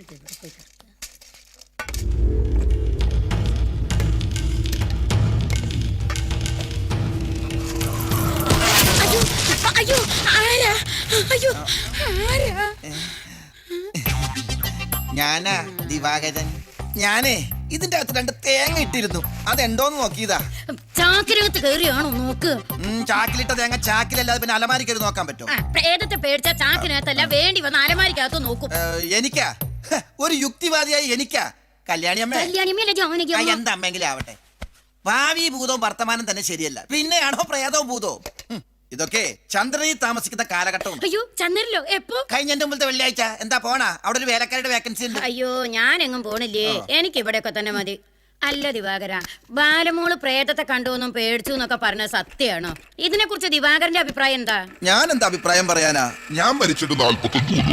അയ്യോ ആരാ? അയ്യോ ആരാ? ഞാനാ ദിവാകരൻ. ഞാനേ ഇതിന്റെ അകത്ത് 2 തേങ്ങ ഇട്ടിരുന്നു, അതെന്തോന്ന് നോക്കിയതാ. ചാക്കിനകത്ത് കയറിയാണോ നോക്ക്? ചാക്കിലിട്ട തേങ്ങ ചാക്കിലല്ലാതെ പിന്നെ അലമാരിക്കരുത് നോക്കാൻ പറ്റും. പ്രേതത്തെ പേടിച്ച ചാക്കിനകത്തല്ല, വേണ്ടി വന്ന അലമാരിക്കകത്ത് നോക്കും. എനിക്കാ ഒരു യുക്തിവാദിയായി എനിക്കാ കല്യാണിയമ്മ എന്താ അമ്മെങ്കിലും ആവട്ടെ. ഭാവി ഭൂതവും വർത്തമാനം തന്നെ ശരിയല്ല, പിന്നെയാണോ പ്രേതവും ഭൂതവും? ഇതൊക്കെ ചന്ദ്രനിൽ താമസിക്കുന്ന കാലഘട്ടം. അയ്യോ ചന്ദ്രനിലോ? എപ്പോ? കഴിഞ്ഞ മുമ്പത്തെ വെള്ളിയാഴ്ച. എന്താ പോണാ? അവിടെ ഒരു വേലക്കാരുടെ വേക്കൻസി ഉണ്ട്. അയ്യോ ഞാൻ എങ്ങും പോണില്ലേ, എനിക്ക് ഇവിടെയൊക്കെ തന്നെ മതി. അല്ല ദിവാകര, ബാലമോള് പ്രേതത്തെ കണ്ടുവെന്നും പേടിച്ചു എന്നൊക്കെ പറഞ്ഞത് സത്യമാണോ? ഇതിനെ കുറിച്ച് ദിവാകരന്റെ അഭിപ്രായം എന്താ? ഞാൻ എന്താ അഭിപ്രായം പറയാനാ? ഞാൻ മരിച്ചിട്ട് 45.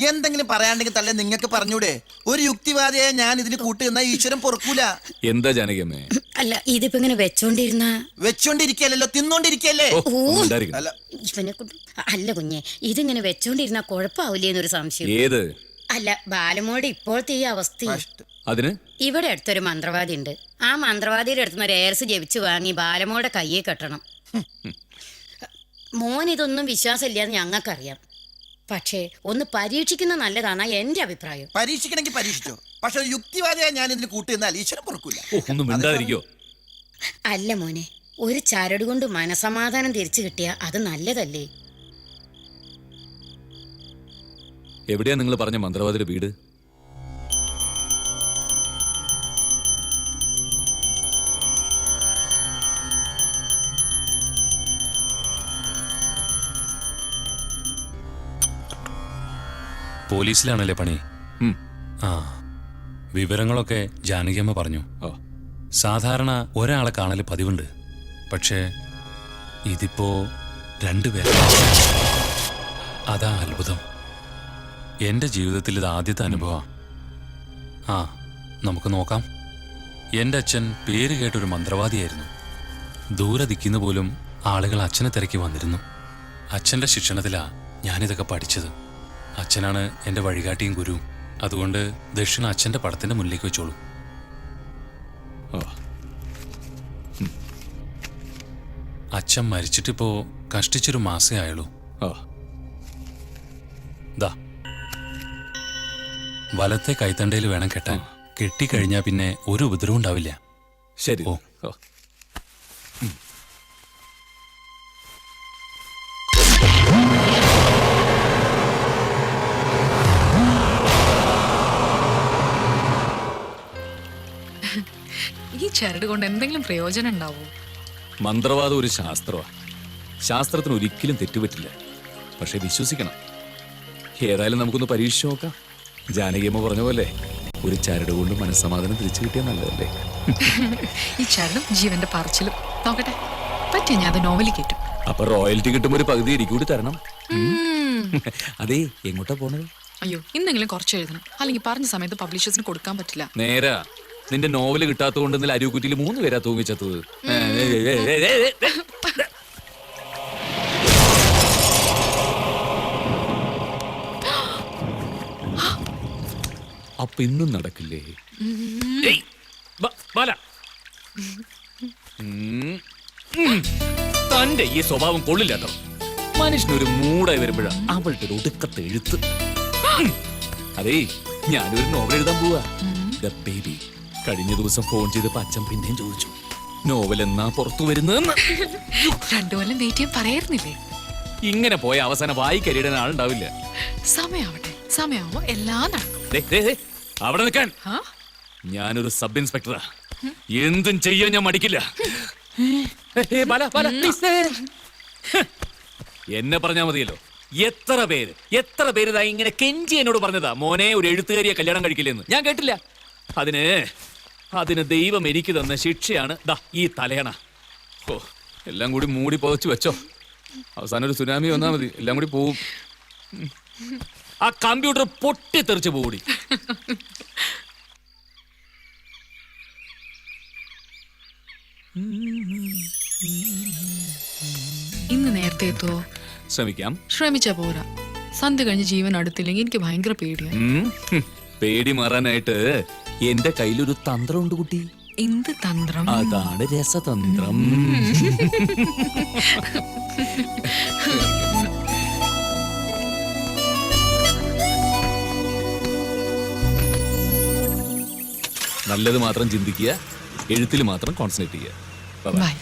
എന്തെങ്കിലും പറയാണ്ടെങ്കിൽ തല്ലേ നിങ്ങൾക്ക് പറഞ്ഞൂടെ? ഒരു യുക്തിവാദിയെ ഞാൻ ഇതിന് കൂട്ടുന്ന ഈശ്വരൻ പൊറുക്കൂല. എന്താ ജാനകിയമ്മേ? അല്ല ഇതിപ്പോ ഇങ്ങനെ വെച്ചോണ്ടിരിക്കല്ലോ, തിന്നോണ്ടിരിക്കല്ലേ. അല്ല കുഞ്ഞെ, ഇതിങ്ങനെ വെച്ചോണ്ടിരുന്ന കുഴപ്പാവില്ലേന്നൊരു സംശയം. ഏത്? അല്ല ബാലമോളുടെ ഇപ്പോഴത്തെ ഈ അവസ്ഥ. അതിന് ഇവിടെ അടുത്തൊരു മന്ത്രവാദി ഉണ്ട്. ആ മന്ത്രവാദിയുടെ അടുത്തുനിന്ന് ഒരു ഏർസ് ജപിച്ചു വാങ്ങി ബാലമോളുടെ കയ്യെ കെട്ടണം. മോൻ ഇതൊന്നും വിശ്വാസമില്ലാന്ന് ഞങ്ങൾക്കറിയാം, പക്ഷേ ഒന്ന് പരീക്ഷിക്കുന്ന നല്ലതാണ് എന്റെ അഭിപ്രായം. പരീക്ഷിക്കണമെങ്കിൽ പരീക്ഷിച്ചോ, പക്ഷെ യുക്തിവാദിയായി ഞാൻ ഇതിന് കൂട്ടുന്നാൽ ഈശ്വരൻ പൊറുക്കൂല. അല്ല മോനെ, ഒരു ചരട് കൊണ്ട് മനസമാധാനം തിരിച്ചു കിട്ടിയാ അത് നല്ലതല്ലേ? എവിടെയാ നിങ്ങൾ പറഞ്ഞ മന്ത്രവാദിയുടെ വീട്? പോലീസിലാണല്ലേ പണി? ആ, വിവരങ്ങളൊക്കെ ജാനകിയമ്മ പറഞ്ഞു. സാധാരണ ഒരാളെ കാണൽ പതിവുണ്ട്, പക്ഷേ ഇതിപ്പോ 2 പേർ. അതാ അത്ഭുതം. എൻ്റെ ജീവിതത്തിൽ ഇത് ആദ്യത്തെ അനുഭവം. ആ, നമുക്ക് നോക്കാം. എൻ്റെ അച്ഛൻ പേര് കേട്ടൊരു മന്ത്രവാദിയായിരുന്നു. ദൂരെ ദിക്കുന്ന പോലും ആളുകൾ അച്ഛനെ തിരക്കി വന്നിരുന്നു. അച്ഛൻ്റെ ശിക്ഷണത്തിലാ ഞാനിതൊക്കെ പഠിച്ചത്. അച്ഛനാണ് എൻ്റെ വഴികാട്ടിയും ഗുരുവും. അതുകൊണ്ട് ദക്ഷിണ അച്ഛൻ്റെ പടത്തിൻ്റെ മുന്നിലേക്ക് വെച്ചോളൂ. അച്ഛൻ മരിച്ചിട്ടിപ്പോ കഷ്ടിച്ചൊരു മാസേ ആയുള്ളൂ. ദാ, വലത്തെ കൈത്തണ്ടയിൽ വേണം കെട്ടാൻ. കെട്ടിക്കഴിഞ്ഞാൽ പിന്നെ ഒരു ഉപദ്രവം ഉണ്ടാവില്ല. ശരി. ഓ, ഈ ചരട് കൊണ്ട് എന്തെങ്കിലും പ്രയോജനം ഉണ്ടാവോ? മന്ത്രവാദം ഒരു ശാസ്ത്രമാണ്. ശാസ്ത്രത്തിന് ഒരിക്കലും തെറ്റുപറ്റില്ല. പക്ഷെ വിശ്വസിക്കണം. ഏതായാലും നമുക്കൊന്ന് പരീക്ഷിച്ചു നോക്കാം. ജാനകിയമ്മ പറഞ്ഞ പോലെ ഒരു ചരട് കൊണ്ട് മനസ്സമാധാനം തിരിച്ചു കിട്ടിയാൽ നല്ലതല്ലേ? ഈ ചരടും ജീവന്റെ പറച്ചിലും നോക്കട്ടെ, പറ്റിയ ഞാൻ അത് നോവലിൽ കേട്ടു. അപ്പൊ റോയൽറ്റി കിട്ടുമ്പോ ഒരു പകുതി എനിക്ക് കൂടി തരണം. അതെ, എങ്ങോട്ടാ പോണത്? അയ്യോ, ഇന്നെങ്കിലും കുറച്ച് എഴുതണം, അല്ലെങ്കിൽ പറഞ്ഞ സമയത്ത് പബ്ലിഷേഴ്സിന് കൊടുക്കാൻ പറ്റില്ല. നേരാ, നിന്റെ നോവല് കിട്ടാത്തത് കൊണ്ട് ഇന്നലെ അരികുറ്റിയിൽ 3 പേരാ തൂങ്ങിച്ചത്തത്. അപ്പൊ ഇന്നും നടക്കില്ലേ? ഏയ്, ബാല. തന്റെ ഈ സ്വഭാവം കൊള്ളില്ല കേട്ടോ. മനുഷ്യനൊരു മൂടായി വരുമ്പോഴാ അവളുടെ ഒരു ഒടുക്കത്തെ എഴുത്ത്. അതേ, ഞാനൊരു നോവൽ എഴുതാൻ പോവാ, ദ ബേബി. കഴിഞ്ഞ ദിവസം ഫോൺ ചെയ്തപ്പോ അച്ഛൻ പിന്നെയും ചോദിച്ചു, നോവൽ എന്നാ പുറത്തു വരുന്നതെന്ന്. 2 കൊല്ലം വെയിറ്റ് ചെയ്യാൻ പറയായിരുന്നില്ലേ? ഇങ്ങനെ പോയ അവസാനം വായിക്കരിയിടാൻ ആളുണ്ടാവില്ല. സമയാവട്ടെ, സമയാവുമ്പോ എല്ലാം നടക്കും. ദേ, ദേ, ദേ, അവിടെ നിൽക്കാൻ. ആ? ഞാനൊരു സബ് ഇൻസ്പെക്ടറാ, എന്തും ചെയ്യാൻ ഞാൻ മടിക്കില്ല. എന്നെ പറഞ്ഞാ മതിയല്ലോ. എത്ര പേര് ഇതാ ഇങ്ങനെ കെഞ്ചി എന്നോട് പറഞ്ഞതാ, മോനെ ഒരു എഴുത്തുകാരിയെ കല്യാണം കഴിക്കില്ലെന്ന്. ഞാൻ കേട്ടില്ല. അതിന് ദൈവം എനിക്ക് തന്ന ശിക്ഷയാണ് ദാ ഈ തലയണ. ഓ, എല്ലാം കൂടി മൂടി പുതച്ചു വെച്ചോ. അവസാനം ഒരു സുനാമി വന്നാ മതി, എല്ലാം കൂടി പോവും. ആ കമ്പ്യൂട്ടർ പൊട്ടിത്തെറിച്ച് പോകൂടി. ഇന്ന് നേരത്തെ എത്തുവോ? ശ്രമിക്കാം. ശ്രമിച്ച പോരാ, സന്ധ്യ കഴിഞ്ഞ് ജീവൻ അടുത്തില്ലെങ്കിൽ എനിക്ക് ഭയങ്കര പേടിയാ. പേടി മാറാനായിട്ട് എന്റെ കയ്യിലൊരു തന്ത്രമുണ്ട് കുട്ടി. എന്ത് തന്ത്രം? അതാണ് രസതന്ത്രം. നല്ലത് മാത്രം ചിന്തിക്കുക, എഴുത്തിൽ മാത്രം കോൺസെൻട്രേറ്റ് ചെയ്യുക. Bye-bye. ബൈ.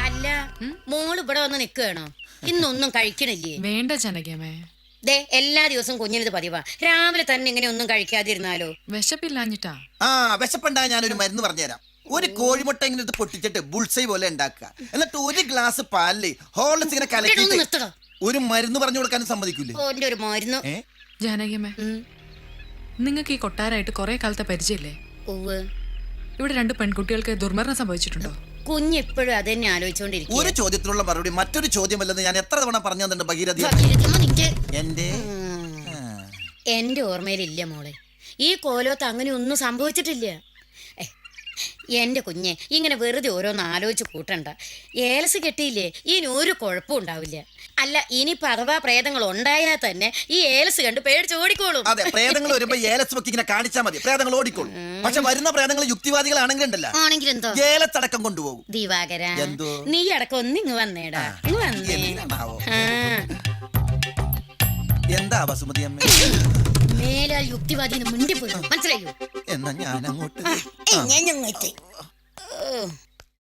അല്ല, മോള് ഇവിടെ വന്ന് നിൽക്കുകയാണോ? ഇന്നൊന്നും കഴിക്കണില്ലേ? വേണ്ട ജനകമേ, ദേ, എല്ലാ ദിവസവും കുഞ്ഞിനത് പതിവാ. രാവിലെ തന്നെ ഇങ്ങനെ ഒന്നും കഴിക്കാതിരുന്നാലോ? വിശപ്പില്ലാഞ്ഞിട്ടാ. ആ, വിശപ്പുണ്ടായ ഞാനൊരു മരുന്ന് പറഞ്ഞുതരാം. ഒരു കോഴിമുട്ട ഇങ്ങനെ എടുത്ത് പൊട്ടിച്ചിട്ട് ബുൾസൈ പോലെ ഉണ്ടാക്കുക. എന്നിട്ട് ഒരു ഗ്ലാസ് പാലില് ഹോർലിക്സ് ഇങ്ങനെ ഇവിടെ ഒന്ന് കലക്കിയിട്ട് നിർത്തടോ. ഒരു മരുന്ന് പറഞ്ഞു കൊടുക്കാനും സമ്മതിക്കൂലേ? ഓന്റെ ഒരു മരുന്ന്. ഏ? ജാനകിയമ്മേ, നിങ്ങൾക്ക് ഈ കൊട്ടാരായിട്ട് കുറെ കാലത്തെ പരിചയല്ലേ? ഉവ്വ്. ഇവിടെ 2 പെൺകുട്ടികൾക്ക് ദുർമരണം സംഭവിച്ചിട്ടുണ്ടോ? കുഞ്ഞെപ്പോഴും അത് തന്നെ ആലോചിച്ചോണ്ടിരിക്കും. ഒരു ചോദ്യത്തിനുള്ള മറുപടി മറ്റൊരു ചോദ്യമല്ലെന്ന് ഞാൻ എത്ര തവണ പറഞ്ഞു തന്നിട്ടുണ്ട് ഭഗീരഥി. എന്റെ എന്റെ ഓർമ്മയിലില്ല മോളെ. ഈ കോലോത്ത് അങ്ങനെ ഒന്നും സംഭവിച്ചിട്ടില്ല. എന്റെ കുഞ്ഞെ ഇങ്ങനെ വെറുതെ ഓരോന്ന് ആലോചിച്ച് കൂട്ടണ്ട. ഏലസ് കെട്ടിയില്ലേ, ഇനി ഒരു കുഴപ്പവും ഉണ്ടാവില്ല. അല്ല, ഇനിയിപ്പോ അഥവാ പ്രേതങ്ങൾ ഉണ്ടായാൽ തന്നെ ഈ ഏലസ് കണ്ട് പേടിച്ച് ഓടിക്കോളും. അതെ, പ്രേതങ്ങൾ വരുമ്പോ ഏലസ് വെക്കി ഇങ്ങനെ കാണിച്ചാൽ മതി, പ്രേതങ്ങൾ ഓടിക്കോളും. പക്ഷെ വരുന്ന പ്രേതങ്ങൾ യുക്തിവാദികളാണെങ്കിൽ ഉണ്ടല്ലോ, ആണെങ്കിൽ എന്തോ ഏലത്തടക്കം കൊണ്ടുപോകും. ദിവാകര, എന്തോ? നീ അടക്കം ഒന്നിങ്ങ് വന്നേടാ, ഇങ്ങ് വന്നേ. എന്തിനാണാവോ? ആ, എന്താ വസുമതി അമ്മ? മേലാൽ യുക്തിവാദിന് മുണ്ടി പോയി, മനസ്സിലായോ? എന്നാ ഞാൻ അങ്ങോട്ട്. ഞാൻ അങ്ങോട്ട്.